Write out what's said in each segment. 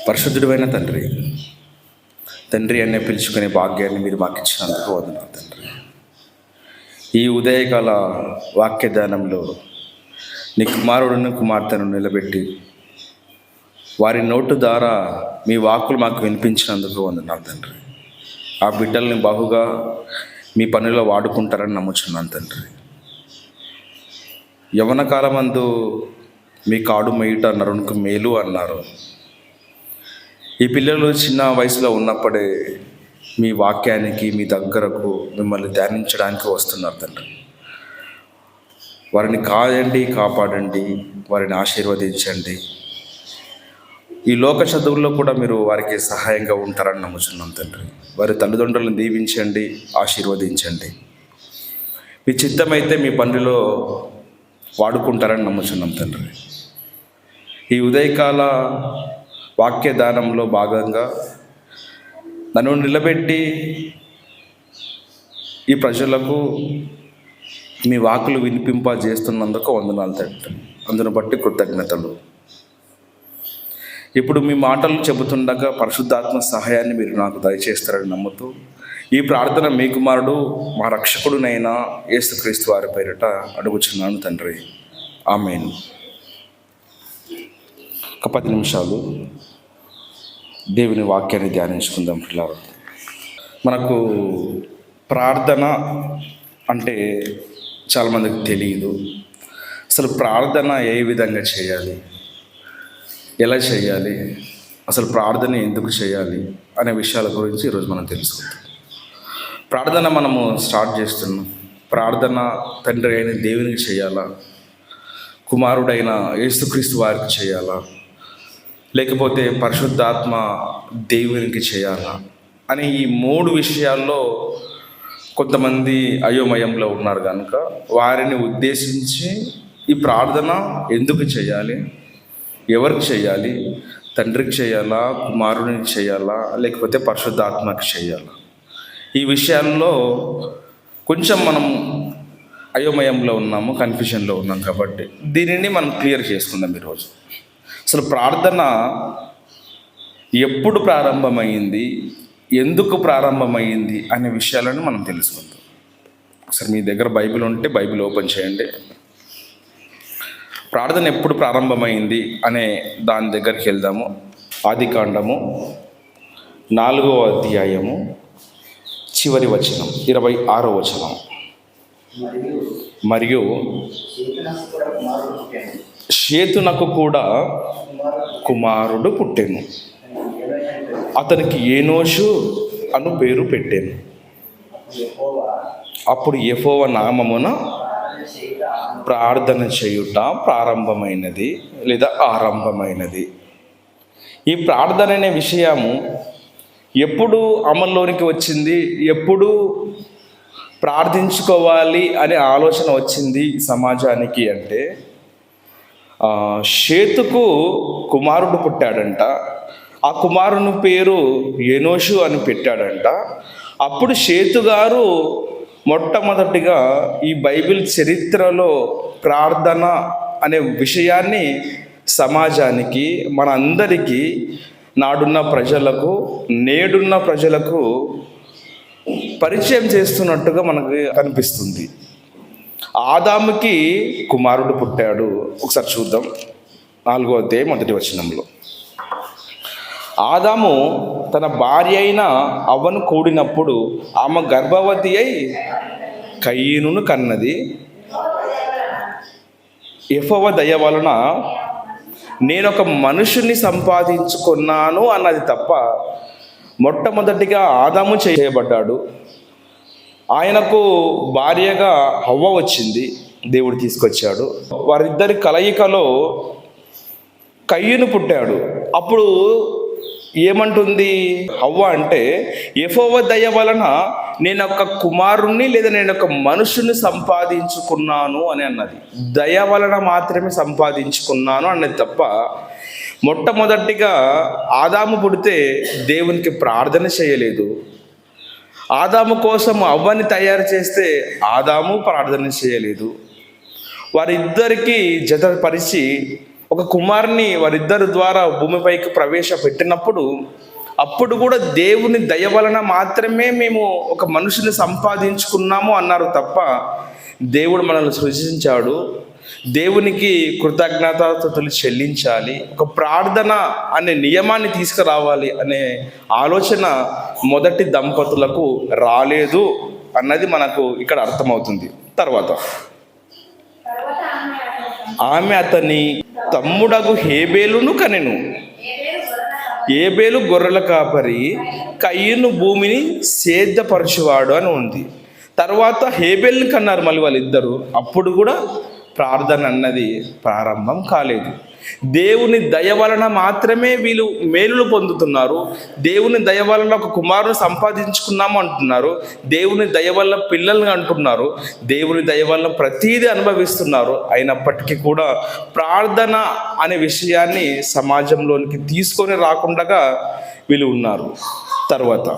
పరిశుద్ధుడైన తండ్రి అనే పిలుచుకునే భాగ్యాన్ని మీరు మాకు ఇచ్చినందుకు వందనాలు తండ్రి. ఈ ఉదయకాల వాక్యదానంలో నీ కుమారుడును కుమార్తెను నిలబెట్టి వారి నోటు ద్వారా మీ వాక్కులు మాకు వినిపించినందుకు వందనాలు తండ్రి. ఆ బిడ్డల్ని బహుగా మీ పనిలో వాడుకుంటారని నమ్ముచున్నాను తండ్రి. యవ్వన కాలమందు మీ కాడు మెయ్యుట నరునికి మేలు అన్నారు. ఈ పిల్లలు చిన్న వయసులో ఉన్నప్పుడే మీ వాక్యానికి మీ దగ్గరకు మిమ్మల్ని ధ్యానించడానికి వస్తున్నారు తండ్రి. వారిని కాయండి, కాపాడండి, వారిని ఆశీర్వదించండి. ఈ లోక చదువుల్లో కూడా మీరు వారికి సహాయంగా ఉంటారని నమ్ముచున్నాం తండ్రి. వారి తల్లిదండ్రులను దీవించండి, ఆశీర్వదించండి. మీ చిత్తమైతే మీ పనిలో వాడుకుంటారని నమ్ముచున్నాం తండ్రి. ఈ ఉదయకాల వాక్యదానంలో భాగంగా నన్ను నిలబెట్టి ఈ ప్రజలకు మీ వాక్కులు వినిపింపజేస్తున్నందుకు వందనాలు తండ్రి. అందును బట్టి కృతజ్ఞతలు. ఇప్పుడు మీ మాటలు చెబుతుండగా పరిశుద్ధాత్మ సహాయాన్ని మీరు నాకు దయచేస్తారని నమ్ముతూ ఈ ప్రార్థన మీ కుమారుడు మా రక్షకుడునైనా యేసుక్రీస్తు వారి పేరిట అడుగుచున్నాను తండ్రి. ఆమేన్. ఒక 10 నిమిషాలు దేవుని వాక్యాన్ని ధ్యానించుకుందాం పిల్లలు. మనకు ప్రార్థన అంటే చాలామందికి తెలియదు. అసలు ప్రార్థన ఏ విధంగా చేయాలి, ఎలా చేయాలి, అసలు ప్రార్థన ఎందుకు చేయాలి అనే విషయాల గురించి ఈరోజు మనం తెలుసుకుందాం. ప్రార్థన మనము స్టార్ట్ చేస్తున్నాం. ప్రార్థన తండ్రి అయిన దేవునికి చేయాలా, కుమారుడైన యేసుక్రీస్తు వారికి చేయాలా, లేకపోతే పరిశుద్ధాత్మ దేవునికి చేయాలా అని ఈ 3 విషయాల్లో కొంతమంది అయోమయంలో ఉన్నారు కనుక వారిని ఉద్దేశించి ఈ ప్రార్థన ఎందుకు చేయాలి, ఎవరికి చేయాలి, తండ్రికి చేయాలా, కుమారునికి చేయాలా, లేకపోతే పరిశుద్ధాత్మకి చేయాలా, ఈ విషయాల్లో కొంచెం మనం అయోమయంలో ఉన్నాము, కన్ఫ్యూజన్లో ఉన్నాం. కాబట్టి దీనిని మనం క్లియర్ చేసుకుందాం ఈరోజు. అసలు ప్రార్థన ఎప్పుడు ప్రారంభమైంది, ఎందుకు ప్రారంభమైంది అనే విషయాలను మనం తెలుసుకుందాం. ఒకసారి మీ దగ్గర బైబిల్ ఉంటే బైబిల్ ఓపెన్ చేయండి. ప్రార్థన ఎప్పుడు ప్రారంభమైంది అనే దాని దగ్గరికి వెళ్దాము. ఆదికాండము 4వ అధ్యాయము చివరి వచనం 26వ వచనం. మరియు షేతునకు కూడా కుమారుడు పుట్టెను, అతనికి ఏనోషు అను పేరు పెట్టాను. అప్పుడు యెహోవా నామమున ప్రార్థన చేయుట ప్రారంభమైనది లేదా ఆరంభమైనది. ఈ ప్రార్థన అనే విషయము ఎప్పుడు అమల్లోనికి వచ్చింది, ఎప్పుడు ప్రార్థించుకోవాలి అనే ఆలోచన వచ్చింది సమాజానికి అంటే షేతుకు కుమారుడు పుట్టాడంట. ఆ కుమారుని పేరు ఏనోషు అని పెట్టాడంట. అప్పుడు షేతు గారు మొట్టమొదటిగా ఈ బైబిల్ చరిత్రలో ప్రార్థన అనే విషయాన్ని సమాజానికి, మనందరికీ, నాడున్న ప్రజలకు, నేడున్న ప్రజలకు పరిచయం చేస్తున్నట్టుగా మనకు కనిపిస్తుంది. ఆదాముకి కుమారుడు పుట్టాడు. ఒకసారి చూద్దాం. 4వ అధ్యాయం 1వ వచనంలో ఆదాము తన భార్య అయిన అవ్వను కూడినప్పుడు ఆమె గర్భవతి అయి కయీనును కన్నది. యెహోవా దయ వలన నేనొక మనుషుని సంపాదించుకున్నాను అన్నది తప్ప మొట్టమొదటిగా ఆదాము చేయబడ్డాడు. ఆయనకు భార్యగా హవ్వ వచ్చింది, దేవుడు తీసుకొచ్చాడు. వారిద్దరి కలయికలో కయ్యూను పుట్టాడు. అప్పుడు ఏమంటుంది హవ్వ అంటే, యెహోవా దయ వలన నేను ఒక కుమారుణ్ణి లేదా నేను ఒక మనుషుని సంపాదించుకున్నాను అని అన్నది. దయ వలన మాత్రమే సంపాదించుకున్నాను అన్నది తప్ప మొట్టమొదటిగా ఆదాము పుడితే దేవునికి ప్రార్థన చేయలేదు. ఆదాము కోసం అవ్వని తయారు చేస్తే ఆదాము ప్రార్థన చేయలేదు. వారిద్దరికీ జతపరిచి ఒక కుమారుని వారిద్దరి ద్వారా భూమిపైకి ప్రవేశపెట్టినప్పుడు అప్పుడు కూడా దేవుని దయ వలన మాత్రమే మేము ఒక మనుషుని సంపాదించుకున్నాము అన్నారు తప్ప, దేవుడు మనల్ని సృజించాడు, దేవునికి కృతజ్ఞతాస్తుతులు చెల్లించాలి, ఒక ప్రార్థన అనే నియమాన్ని తీసుకురావాలి అనే ఆలోచన మొదటి దంపతులకు రాలేదు అన్నది మనకు ఇక్కడ అర్థమవుతుంది. తర్వాత ఆమె అతని తమ్ముడగు హేబేలును కనెను. ఏబేలు గొర్రెల కాపరి, కయ్యను భూమిని సేద్యపరచువాడు అని ఉంది. తర్వాత హేబేల్ని కన్నారు మళ్ళీ వాళ్ళిద్దరు. అప్పుడు కూడా ప్రార్థన అన్నది ప్రారంభం కాలేదు. దేవుని దయ వలన మాత్రమే వీళ్ళు మేలులు పొందుతున్నారు. దేవుని దయ వలన ఒక కుమారుని సంపాదించుకున్నాము అంటున్నారు. దేవుని దయ వల్ల పిల్లల్ని అంటున్నారు. దేవుని దయ వల్ల ప్రతీది అనుభవిస్తున్నారు. అయినప్పటికీ కూడా ప్రార్థన అనే విషయాన్ని సమాజంలోనికి తీసుకొని రాకుండా వీళ్ళు ఉన్నారు. తర్వాత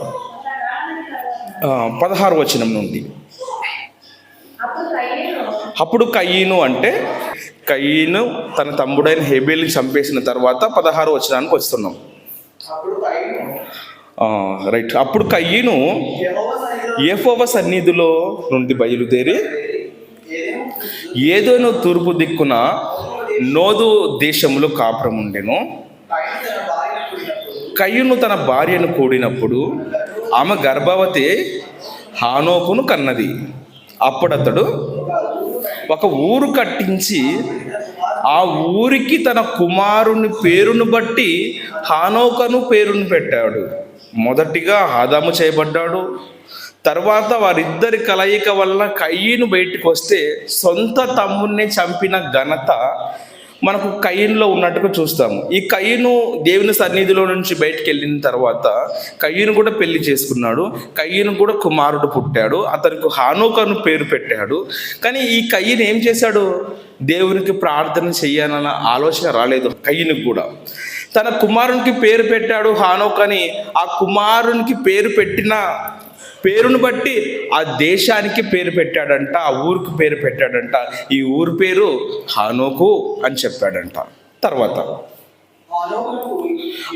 16వ వచనం నుండి, అప్పుడు కయ్యను అంటే కయ్యను తన తమ్ముడైన హేబేల్ని చంపేసిన తర్వాత 16వ వచనానికి వస్తున్నాం. రైట్. అప్పుడు కయ్యను యెహోవా సన్నిధిలో నుండి బయలుదేరి ఏదోనో తూర్పు దిక్కున నోదు దేశంలో కాపురం ఉండెను. కయ్యను తన భార్యను కూడినప్పుడు ఆమె గర్భవతి హానోకును కన్నది. అప్పుడతడు ఒక ఊరు కట్టించి ఆ ఊరికి తన కుమారుని పేరును బట్టి హానోకను పేరును పెట్టాడు. మొదటిగా ఆదాము చేయబడ్డాడు. తర్వాత వారిద్దరి కలయిక వల్ల కయ్యను బయటికి వస్తే సొంత తమ్ముడిని చంపిన ఘనత మనకు కయ్యనులో ఉన్నట్టుగా చూస్తాము. ఈ కయ్యను దేవుని సన్నిధిలో నుంచి బయటికి వెళ్ళిన తర్వాత కయ్యను కూడా పెళ్లి చేసుకున్నాడు. కయ్యను కూడా కుమారుడు పుట్టాడు. అతనికి హానోకను పేరు పెట్టాడు. కానీ ఈ కయ్యను ఏం చేశాడు? దేవునికి ప్రార్థన చెయ్యాలన్న ఆలోచన రాలేదు కయ్యనుకు కూడా. తన కుమారునికి పేరు పెట్టాడు హానోకని. ఆ కుమారునికి పేరు పెట్టిన పేరును బట్టి ఆ దేశానికి పేరు పెట్టాడంట, ఆ ఊరికి పేరు పెట్టాడంట. ఈ ఊరి పేరు హానోకు అని చెప్పాడంట. తర్వాత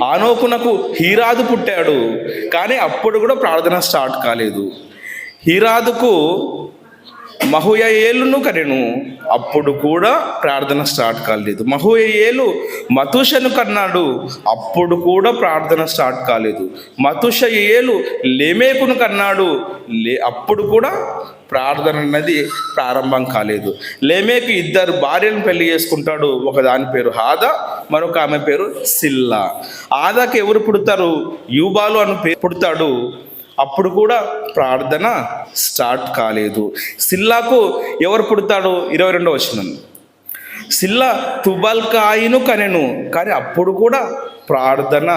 హానోకునకు హీరాదు పుట్టాడు. కానీ అప్పుడు కూడా ప్రార్థన స్టార్ట్ కాలేదు. హీరాదుకు మహుయయేలును కనెను. అప్పుడు కూడా ప్రార్థన స్టార్ట్ కాలేదు. మహుయయేలు మతుషను కన్నాడు. అప్పుడు కూడా ప్రార్థన స్టార్ట్ కాలేదు. మతుషయేలు లేమేకును కన్నాడు. అప్పుడు కూడా ప్రార్థన అన్నది ప్రారంభం కాలేదు. లేమేకు 2 భార్యలను పెళ్లి చేసుకుంటాడు. ఒక దాని పేరు ఆదా, మరొక ఆమె పేరు సిల్లా. ఆదాకి ఎవరు పుడతారు? యూబాలు అని పేరు పుడతాడు. అప్పుడు కూడా ప్రార్థన స్టార్ట్ కాలేదు. సిల్లాకు ఎవరు పుడతాడు? 22వ వచనం, సిల్లా తుబల్కాయిను కనెను. కానీ అప్పుడు కూడా ప్రార్థన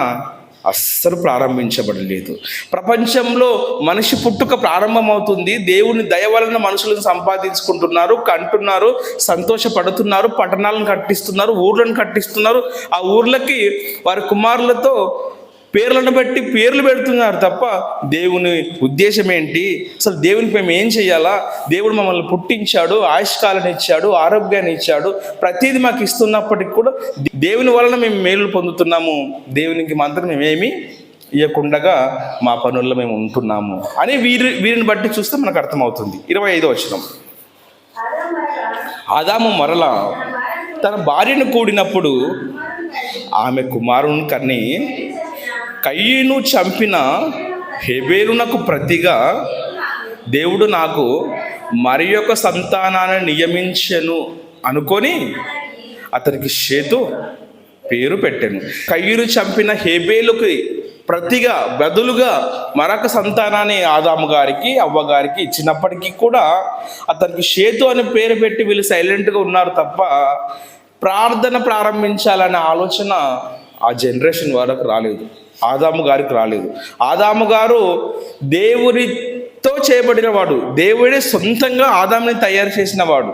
అస్సలు ప్రారంభించబడలేదు. ప్రపంచంలో మనిషి పుట్టుక ప్రారంభమవుతుంది. దేవుని దయ వలన మనుషులను సంపాదించుకుంటున్నారు, కంటున్నారు, సంతోషపడుతున్నారు, పట్టణాలను కట్టిస్తున్నారు, ఊర్లను కట్టిస్తున్నారు. ఆ ఊర్లకి వారి కుమారులతో పేర్లను బట్టి పేర్లు పెడుతున్నారు తప్ప దేవుని ఉద్దేశం ఏంటి, అసలు దేవునికి మేము ఏం చేయాలా, దేవుడు మమ్మల్ని పుట్టించాడు, ఆయుష్కాలను ఇచ్చాడు, ఆరోగ్యాన్ని ఇచ్చాడు, ప్రతిదీ మాకు ఇస్తున్నప్పటికీ కూడా దేవుని వలన మేము మేలు పొందుతున్నాము, దేవునికి మాత్రం మేమేమి ఇవ్వకుండగా మా పనుల్లో మేము ఉంటున్నాము అని వీరిని బట్టి చూస్తే మనకు అర్థమవుతుంది. 25వ వచనం, ఆదాము మరలా తన భార్యను కూడినప్పుడు ఆమె కుమారుని కని కయ్యను చంపిన హేబేలునకు ప్రతిగా దేవుడు నాకు మరి యొక్క సంతానాన్ని నియమించెను అనుకొని అతనికి షేతు పేరు పెట్టాను. కయ్యను చంపిన హేబేలుకి ప్రతిగా బదులుగా మరొక సంతానాన్ని ఆదాము గారికి అవ్వగారికి ఇచ్చినప్పటికీ కూడా అతనికి షేతు అనే పేరు పెట్టి వీళ్ళు సైలెంట్గా ఉన్నారు తప్ప ప్రార్థన ప్రారంభించాలనే ఆలోచన ఆ జనరేషన్ వరకు రాలేదు, ఆదాము గారికి రాలేదు. ఆదాము గారు దేవునితో చేయబడిన వాడు, దేవుడే సొంతంగా ఆదాముని తయారు చేసిన వాడు.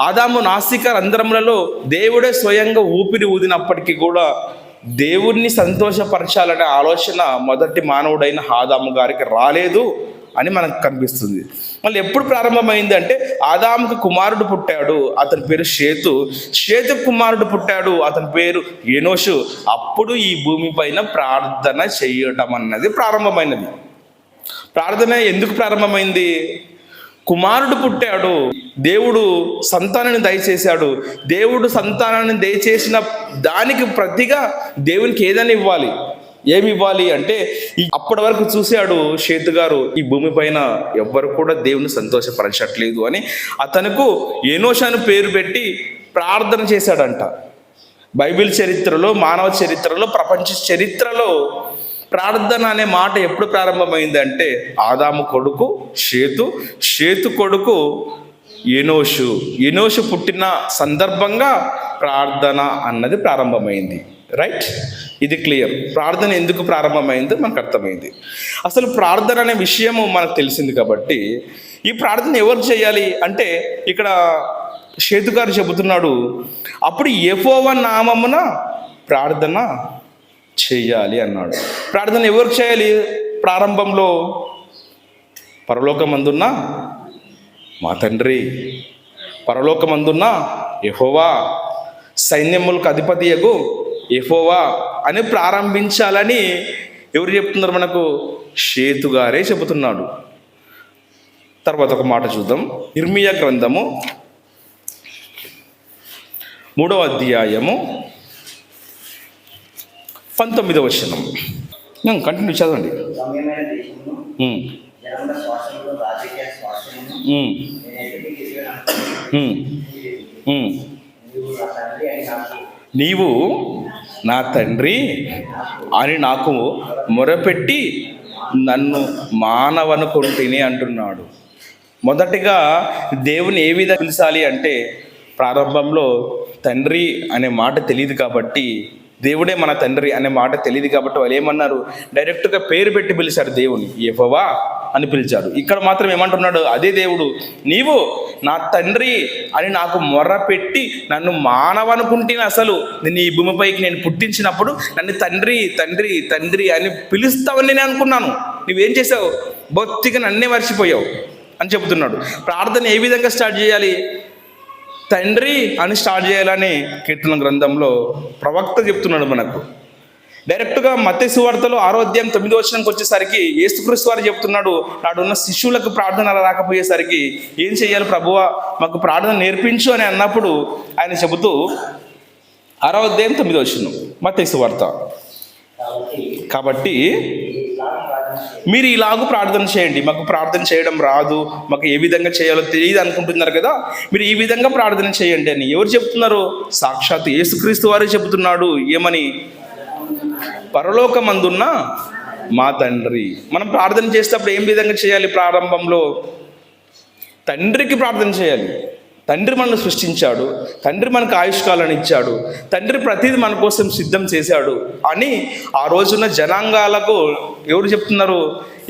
ఆదాము నాసిక రంధ్రములలో దేవుడే స్వయంగా ఊపిరి ఊదినప్పటికీ కూడా దేవుణ్ణి సంతోషపరచాలనే ఆలోచన మొదటి మానవుడైన ఆదాము గారికి రాలేదు అని మనకు కనిపిస్తుంది. మళ్ళీ ఎప్పుడు ప్రారంభమైంది అంటే ఆదాముకు కుమారుడు పుట్టాడు, అతని పేరు షేతు. షేతు కుమారుడు పుట్టాడు, అతని పేరు ఎనోషు. అప్పుడు ఈ భూమి పైన ప్రార్థన చేయటం అన్నది ప్రారంభమైనది. ప్రార్థన ఎందుకు ప్రారంభమైంది? కుమారుడు పుట్టాడు, దేవుడు సంతానాన్ని దయచేశాడు. దేవుడు సంతానాన్ని దయచేసిన దానికి ప్రతిగా దేవునికి ఏదైనా ఇవ్వాలి. ఏమి ఇవ్వాలి అంటే అప్పటి వరకు చూశాడు షేతు గారు, ఈ భూమి పైన ఎవ్వరు కూడా దేవుని సంతోషపరచట్లేదు అని అతనుకు ఎనోషు అని పేరు పెట్టి ప్రార్థన చేశాడంట. బైబిల్ చరిత్రలో, మానవ చరిత్రలో, ప్రపంచ చరిత్రలో ప్రార్థన అనే మాట ఎప్పుడు ప్రారంభమైందంటే ఆదాము కొడుకు షేతు, షేతు కొడుకు ఎనోషు. ఎనోషు పుట్టిన సందర్భంగా ప్రార్థన అన్నది ప్రారంభమైంది. రైట్, ఇది క్లియర్. ప్రార్థన ఎందుకు ప్రారంభమైందో మనకు అర్థమైంది. అసలు ప్రార్థన అనే విషయము మనకు తెలిసింది కాబట్టి ఈ ప్రార్థన ఎవరు చేయాలి అంటే ఇక్కడ షేతు గారు చెబుతున్నాడు, అప్పుడు యెహోవా నామమున ప్రార్థన చేయాలి అన్నాడు. ప్రార్థన ఎవరికి చేయాలి? ప్రారంభంలో పరలోకమందున్న మా తండ్రి, పరలోకమందున్న యెహోవా, సైన్యములకు అధిపతియగు యెహోవా అని ప్రారంభించాలని ఎవరు చెప్తున్నారు మనకు? షేతు గారే చెబుతున్నాడు. తర్వాత ఒక మాట చూద్దాం. ఇర్మియా గ్రంథము 3వ అధ్యాయము 19వ వచనం. కంటిన్యూ చదవండి. నీవు నా తండ్రి అని నాకు మొరపెట్టి నన్ను మానవనుకుంటేనే అంటున్నాడు. మొదటిగా దేవుని ఏ విధంగా పిలిచాలి అంటే ప్రారంభంలో తండ్రి అనే మాట తెలియదు కాబట్టి, దేవుడే మన తండ్రి అనే మాట తెలియదు కాబట్టి వాళ్ళు ఏమన్నారు? డైరెక్ట్గా పేరు పెట్టి పిలిచారు దేవుని, యెహోవా అని పిలిచారు. ఇక్కడ మాత్రం ఏమంటున్నాడు అదే దేవుడు, నీవు నా తండ్రి అని నాకు మొర్ర పెట్టి నన్ను మానవనుకుంటేనే, అసలు నేను ఈ భూమిపైకి నేను పుట్టించినప్పుడు నన్ను తండ్రి తండ్రి తండ్రి అని పిలుస్తావని నేను అనుకున్నాను. నువ్వేం చేసావు? బొత్తిగా నన్నే మర్చిపోయావు అని చెబుతున్నాడు. ప్రార్థన ఏ విధంగా స్టార్ట్ చేయాలి? తండ్రి అని స్టార్ట్ చేయాలని కీర్తన గ్రంథంలో ప్రవక్త చెప్తున్నాడు మనకు. డైరెక్ట్గా మత్తయి సువార్తలో 6వ అధ్యాయం 9వ వచనంకి వచ్చేసరికి యేసుక్రీస్తు వారు చెప్తున్నాడు, నాడున్న శిష్యులకు ప్రార్థన రాకపోయేసరికి ఏం చేయాలి ప్రభువా, మాకు ప్రార్థన నేర్పించు అని అన్నప్పుడు ఆయన చెబుతూ 6వ అధ్యాయం 9వ వచనం మత్తయి సువార్త, కాబట్టి మీరు ఇలాగూ ప్రార్థన చేయండి, మాకు ప్రార్థన చేయడం రాదు, మాకు ఏ విధంగా చేయాలో తెలియదు అనుకుంటున్నారు కదా, మీరు ఈ విధంగా ప్రార్థన చేయండి అని ఎవరు చెప్తున్నారు? సాక్షాత్ యేసుక్రీస్తు వారే చెబుతున్నాడు. ఏమని? పరలోకమందున్న మా తండ్రి. మనం ప్రార్థన చేసేటప్పుడు ఏం విధంగా చేయాలి? ప్రారంభంలో తండ్రికి ప్రార్థన చేయాలి. తండ్రి మనల్ని సృష్టించాడు, తండ్రి మనకు ఆయుష్కాలను ఇచ్చాడు, తండ్రి ప్రతిదీ మన కోసం సిద్ధం చేశాడు అని ఆ రోజున జనాంగాలకు ఎవరు చెప్తున్నారు?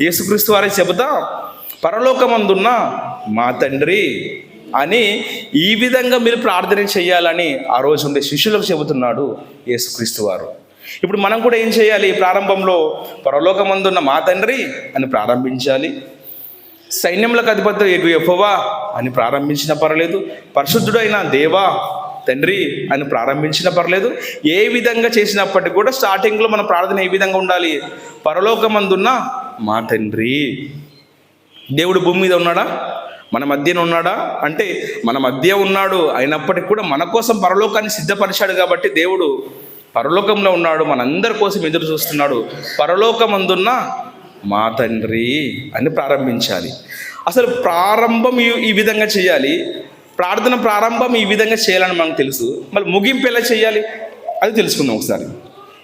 యేసుక్రీస్తు వారే చెబుతా పరలోకమందున్న మా తండ్రి అని ఈ విధంగా మీరు ప్రార్థన చేయాలని ఆ రోజు ఉండే శిష్యులకు చెబుతున్నాడు యేసుక్రీస్తు వారు. ఇప్పుడు మనం కూడా ఏం చేయాలి? ప్రారంభంలో పరలోకమందున్న మా తండ్రి అని ప్రారంభించాలి. సైన్యములకు అధిపతి యెహోవా అని ప్రారంభించినా పర్లేదు, పరిశుద్ధుడైన దేవా తండ్రి అని ప్రారంభించినా పర్లేదు. ఏ విధంగా చేసినప్పటికీ కూడా స్టార్టింగ్లో మన ప్రార్థన ఏ విధంగా ఉండాలి? పరలోకమందున్న మా తండ్రి. దేవుడు భూమి మీద ఉన్నాడా? మన మధ్యన ఉన్నాడా అంటే మన మధ్య ఉన్నాడు. అయినప్పటికీ కూడా మన కోసం పరలోకాన్ని సిద్ధపరిచాడు కాబట్టి దేవుడు పరలోకంలో ఉన్నాడు, మనందరి కోసం ఎదురు చూస్తున్నాడు. పరలోకమందున్న మా తండ్రి అని ప్రారంభించాలి. అసలు ప్రారంభం ఈ విధంగా చేయాలి, ప్రార్థన ప్రారంభం ఈ విధంగా చేయాలని మనకు తెలుసు. మళ్ళీ ముగింపు ఎలా చేయాలి అది తెలుసుకుందాం ఒకసారి.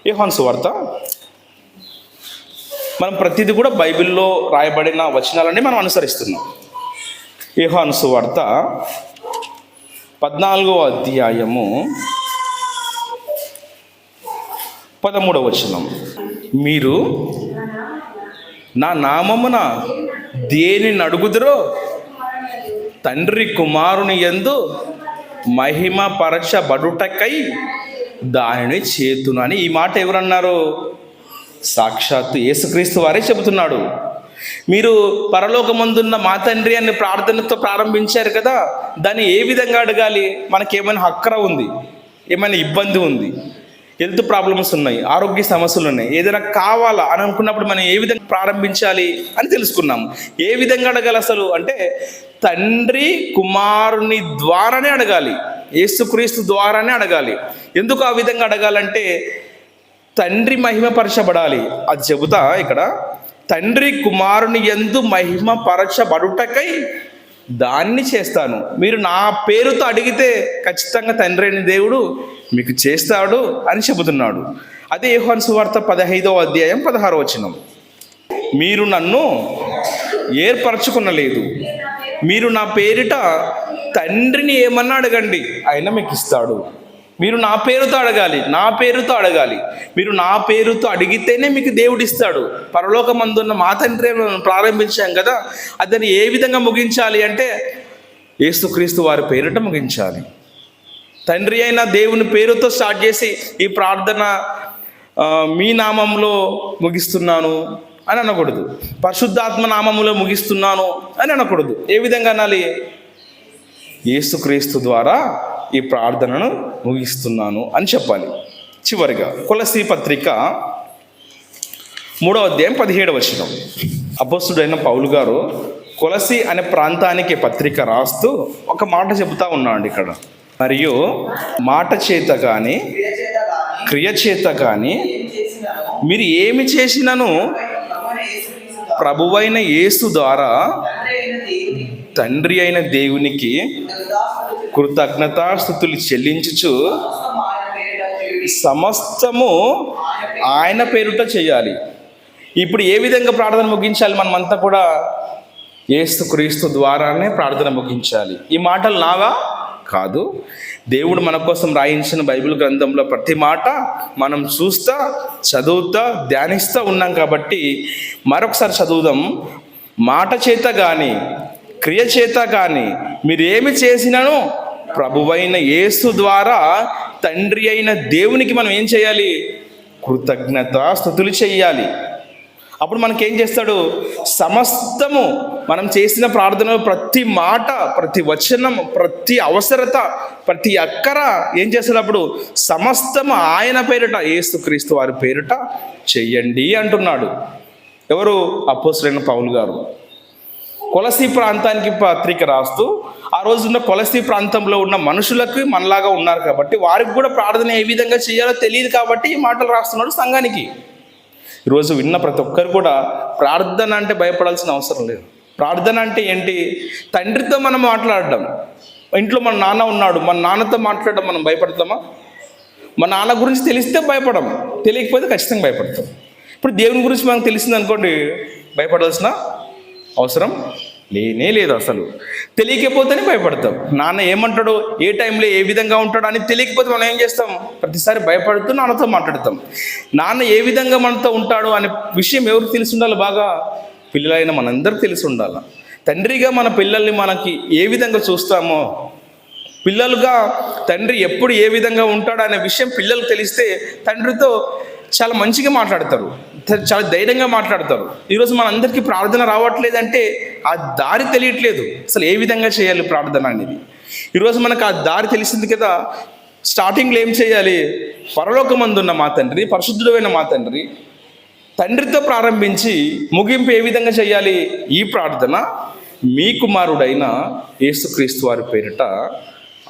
యోహాను సువార్త, మనం ప్రతిదీ కూడా బైబిల్లో రాయబడిన వచనాలన్నీ మనం అనుసరిస్తున్నాం. యోహాను సువార్త 14వ అధ్యాయము 13వ వచనం, మీరు నా నామమున దేనిని అడుగుదురో తండ్రి కుమారుని యందు మహిమ పరచబడుటకై దానిని చేతును అని. ఈ మాట ఎవరన్నారు? సాక్షాత్తు యేసుక్రీస్తు వారే చెబుతున్నాడు. మీరు పరలోకమందున్న మా తండ్రి అనే ప్రార్థనతో ప్రారంభించారు కదా, దాన్ని ఏ విధంగా అడగాలి? మనకేమైనా హక్కర ఉంది, ఏమైనా ఇబ్బంది ఉంది, హెల్త్ ప్రాబ్లమ్స్ ఉన్నాయి, ఆరోగ్య సమస్యలు ఉన్నాయి, ఏదైనా కావాలా అని అనుకున్నప్పుడు మనం ఏ విధంగా ప్రారంభించాలి అని తెలుసుకున్నాము. ఏ విధంగా అడగాలి అసలు అంటే తండ్రి కుమారుని ద్వారానే అడగాలి, యేసుక్రీస్తు ద్వారానే అడగాలి. ఎందుకు ఆ విధంగా అడగాలంటే తండ్రి మహిమపరచబడాలి. అది చెబుతా ఇక్కడ. తండ్రి కుమారుని యందు మహిమపరచబడుటకై దాన్ని చేస్తాను. మీరు నా పేరుతో అడిగితే ఖచ్చితంగా తండ్రి అయిన దేవుడు మీకు చేస్తాడు అని చెబుతున్నాడు. అదే యోహాను సువార్త 15వ అధ్యాయం 16వ వచనం. మీరు నన్ను ఏర్పరచుకునలేదు, మీరు నా పేరిట తండ్రిని ఏమన్నా అడగండి, ఆయన మీకు ఇస్తాడు. మీరు నా పేరుతో అడగాలి, నా పేరుతో అడగాలి. మీరు నా పేరుతో అడిగితేనే మీకు దేవుడు ఇస్తాడు. పరలోకమందున్న మా తండ్రి ప్రారంభించాం కదా, అదని ఏ విధంగా ముగించాలి అంటే యేసుక్రీస్తు వారి పేరిట ముగించాలి. తండ్రి అయిన దేవుని పేరుతో స్టార్ట్ చేసి ఈ ప్రార్థన మీ నామంలో ముగిస్తున్నాను అని అనకూడదు, పరిశుద్ధాత్మ నామములో ముగిస్తున్నాను అని అనకూడదు. ఏ విధంగా అనాలి? యేసుక్రీస్తు ద్వారా ఈ ప్రార్థనను ముగిస్తున్నాను అని చెప్పాలి. చివరిగా కొలసీ పత్రిక 3వ అధ్యాయం 17వ వచనం. అపోస్తుడైన పౌలు గారు కొలసీ అనే ప్రాంతానికి పత్రిక రాస్తూ ఒక మాట చెబుతా ఉన్నాడు ఇక్కడ. మరియు మాట చేత కానీ క్రియ చేత కానీ మీరు ఏమి చేసినను ప్రభువైన యేసు ద్వారా తండ్రి అయిన దేవునికి కృతజ్ఞతాస్తుతులు చెల్లించుచు సమస్తము ఆయన పేరుట చేయాలి. ఇప్పుడు ఏ విధంగా ప్రార్థన ముగించాలి? మనమంతా కూడా యేసుక్రీస్తు ద్వారానే ప్రార్థన ముగించాలి. ఈ మాటలు నావా? కాదు. దేవుడు మన కోసం రాయించిన బైబిల్ గ్రంథంలో ప్రతి మాట మనం చూస్తా, చదువుతా, ధ్యానిస్తూ ఉన్నాం కాబట్టి మరొకసారి చదువుదాం. మాట చేత కానీ క్రియ చేత కానీ మీరు ఏమి చేసినానో ప్రభువైన యేసు ద్వారా తండ్రి అయిన దేవునికి మనం ఏం చేయాలి? కృతజ్ఞతాస్తుతులు చెయ్యాలి. అప్పుడు మనకేం చేస్తాడు? సమస్తము మనం చేసిన ప్రార్థనలో ప్రతి మాట, ప్రతి వచనం, ప్రతి అవసరత, ప్రతి అక్కర ఏం చేస్తాడు? అప్పుడు సమస్తము ఆయన పేరిట, యేసుక్రీస్తు వారి పేరిట చెయ్యండి అంటున్నాడు. ఎవరు? అపోస్తలుడైన పౌలు గారు కొలసీ ప్రాంతానికి పత్రిక రాస్తూ ఆ రోజున్న కొలసీ ప్రాంతంలో ఉన్న మనుషులకు మనలాగా ఉన్నారు కాబట్టి వారికి కూడా ప్రార్థన ఏ విధంగా చేయాలో తెలియదు కాబట్టి ఈ మాటలు రాస్తున్నాడు సంఘానికి. ఈరోజు విన్న ప్రతి ఒక్కరు కూడా ప్రార్థన అంటే భయపడాల్సిన అవసరం లేదు. ప్రార్థన అంటే ఏంటి? తండ్రితో మనం మాట్లాడడం. ఇంట్లో మన నాన్న ఉన్నాడు, మన నాన్నతో మాట్లాడడం మనం భయపడతామా? మన నాన్న గురించి తెలిస్తే భయపడము, తెలియకపోతే ఖచ్చితంగా భయపడతాం. ఇప్పుడు దేవుని గురించి మనకు తెలిసింది అనుకోండి, భయపడాల్సిన అవసరం లేనే లేదు. అసలు తెలియకపోతేనే భయపడతాం. నాన్న ఏమంటాడో, ఏ టైంలో ఏ విధంగా ఉంటాడో అని తెలియకపోతే మనం ఏం చేస్తాం? ప్రతిసారి భయపడుతూ నాన్నతో మాట్లాడతాం. నాన్న ఏ విధంగా మనతో ఉంటాడో అనే విషయం ఎవరికి తెలిసి ఉండాలి? బాగా పిల్లలైన మనందరికి తెలిసి ఉండాలి. తండ్రిగా మన పిల్లల్ని మనకి ఏ విధంగా చూస్తామో, పిల్లలుగా తండ్రి ఎప్పుడు ఏ విధంగా ఉంటాడో అనే విషయం పిల్లలకు తెలిస్తే తండ్రితో చాలా మంచిగా మాట్లాడతారు, చాలా ధైర్యంగా మాట్లాడతారు. ఈరోజు మనందరికీ ప్రార్థన రావట్లేదంటే ఆ దారి తెలియట్లేదు, అసలు ఏ విధంగా చేయాలి ప్రార్థన అనేది. ఈరోజు మనకు ఆ దారి తెలిసింది కదా. స్టార్టింగ్లో ఏం చేయాలి? పరలోకమందున్న మా తండ్రి, పరిశుద్ధుడైన మా తండ్రి, తండ్రితో ప్రారంభించి ముగింపు ఏ విధంగా చేయాలి? ఈ ప్రార్థన మీ కుమారుడైన యేసుక్రీస్తు వారి పేరిట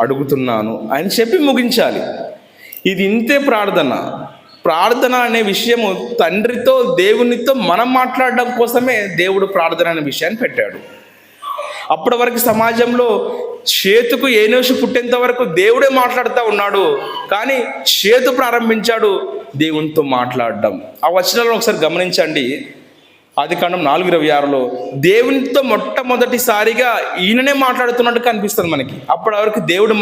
అడుగుతున్నాను అని చెప్పి ముగించాలి. ఇది ఇంతే ప్రార్థన. ప్రార్థన అనే విషయము తండ్రితో, దేవునితో మనం మాట్లాడడం కోసమే దేవుడు ప్రార్థన అనే విషయాన్ని పెట్టాడు. అప్పటి వరకు సమాజంలో షేతుకు ఏనోషు పుట్టేంత వరకు దేవుడే మాట్లాడుతూ ఉన్నాడు, కానీ షేతు ప్రారంభించాడు దేవునితో మాట్లాడడం. ఆ వచనాలను ఒకసారి గమనించండి. ఆదికాండం 4:26లో దేవునితో మొట్టమొదటిసారిగా ఈయననే మాట్లాడుతున్నట్టు కనిపిస్తుంది మనకి. అప్పటి వరకు దేవుడు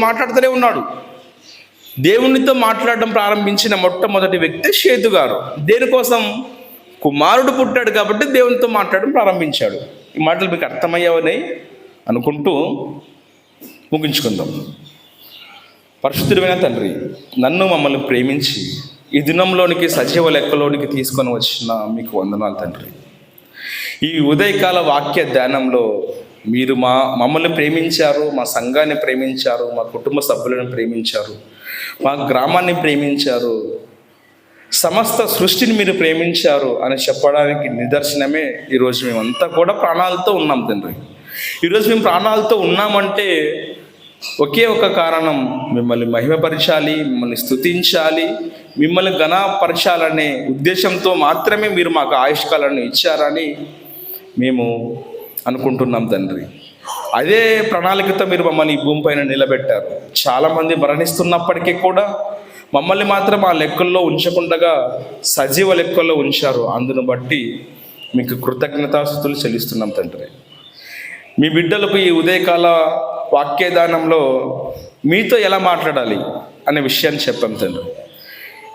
మాట్లాడుతూనే ఉన్నాడు. దేవునితో మాట్లాడడం ప్రారంభించిన మొట్టమొదటి వ్యక్తి షేతు గారు. దేనికోసం? కుమారుడు పుట్టాడు కాబట్టి దేవునితో మాట్లాడడం ప్రారంభించాడు. ఈ మాటలు మీకు అర్థమయ్యావని అనుకుంటూ ముగించుకుందాం. పరిశుద్ధుడైన తండ్రి, నన్ను మమ్మల్ని ప్రేమించి ఈ దినంలోనికి సజీవ లెక్కలోనికి తీసుకొని వచ్చిన మీకు వందనాలు తండ్రి. ఈ ఉదయకాల వాక్య ధ్యానంలో మీరు మమ్మల్ని ప్రేమించారు, మా సంఘాన్ని ప్రేమించారు, మా కుటుంబ సభ్యులను ప్రేమించారు, మా గ్రామాన్ని ప్రేమించారు, సమస్త సృష్టిని మీరు ప్రేమించారు అని చెప్పడానికి నిదర్శనమే ఈరోజు మేమంతా కూడా ప్రాణాలతో ఉన్నాం తండ్రి. ఈరోజు మేము ప్రాణాలతో ఉన్నామంటే ఒకే ఒక కారణం, మిమ్మల్ని మహిమపరచాలి, మిమ్మల్ని స్తుతించాలి, మిమ్మల్ని ఘనపరచాలనే ఉద్దేశంతో మాత్రమే మీరు మాకు ఆయుష్కాలను ఇచ్చారని మేము అనుకుంటున్నాం తండ్రి. అదే ప్రణాళికతో మీరు మమ్మల్ని ఈ భూమిపైన నిలబెట్టారు. చాలామంది మరణిస్తున్నప్పటికీ కూడా మమ్మల్ని మాత్రం ఆ లెక్కల్లో ఉంచకుండా సజీవ లెక్కల్లో ఉంచారు. అందును బట్టి మీకు కృతజ్ఞతాస్తుతులు చెల్లిస్తున్నాం తండ్రి. మీ బిడ్డలకు ఈ ఉదయకాల వాక్యదానంలో మీతో ఎలా మాట్లాడాలి అనే విషయాన్ని చెప్పాం తండ్రి.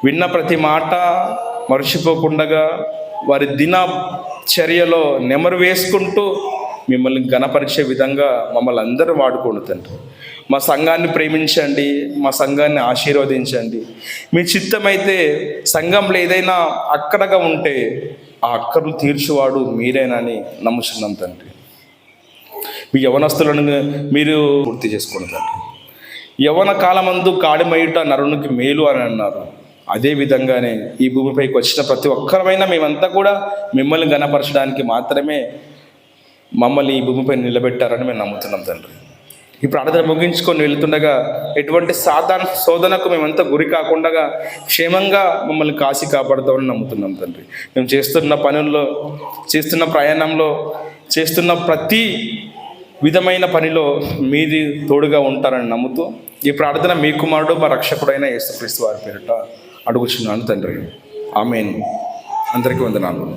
విన్న ప్రతి మాట మర్చిపోకుండా వారి దినచర్యలో నెమరు వేసుకుంటూ మిమ్మల్ని ఘనపరిచే విధంగా మమ్మల్ని అందరూ వాడుకోండి తండ్రి. మా సంఘాన్ని ప్రేమించండి, మా సంఘాన్ని ఆశీర్వదించండి. మీ చిత్తమైతే సంఘంలో ఏదైనా అక్కడగా ఉంటే ఆ అక్కర్లు తీర్చువాడు మీరేనని నమ్ముచున్నాం తండ్రి. మీ యవనస్తులను మీరు పూర్తి చేసుకోండి తండ్రి. యవన కాలమందు కాడిమయుట నరునికి మేలు అని అన్నారు. అదే విధంగానే ఈ భూమిపైకి వచ్చిన ప్రతి ఒక్కరమైనా మేమంతా కూడా మిమ్మల్ని ఘనపరచడానికి మాత్రమే మమ్మల్ని ఈ భూమిపై నిలబెట్టారని మేము నమ్ముతున్నాం తండ్రి. ఈ ప్రార్థన ముగించుకొని వెళ్తుండగా ఎటువంటి శోధనకు మేమంతా గురి కాకుండా క్షేమంగా మమ్మల్ని కాసి కాపాడుతామని నమ్ముతున్నాం తండ్రి. మేము చేస్తున్న పనుల్లో, చేస్తున్న ప్రయాణంలో, చేస్తున్న ప్రతి విధమైన పనిలో మీది తోడుగా ఉంటారని నమ్ముతూ ఈ ప్రార్థన మీ కుమారుడు మా రక్షకుడైన యేసుక్రీస్తు వారి పేరిట అడుగుచున్నాను తండ్రి. ఆమేన్. అందరికీ వందనాలు.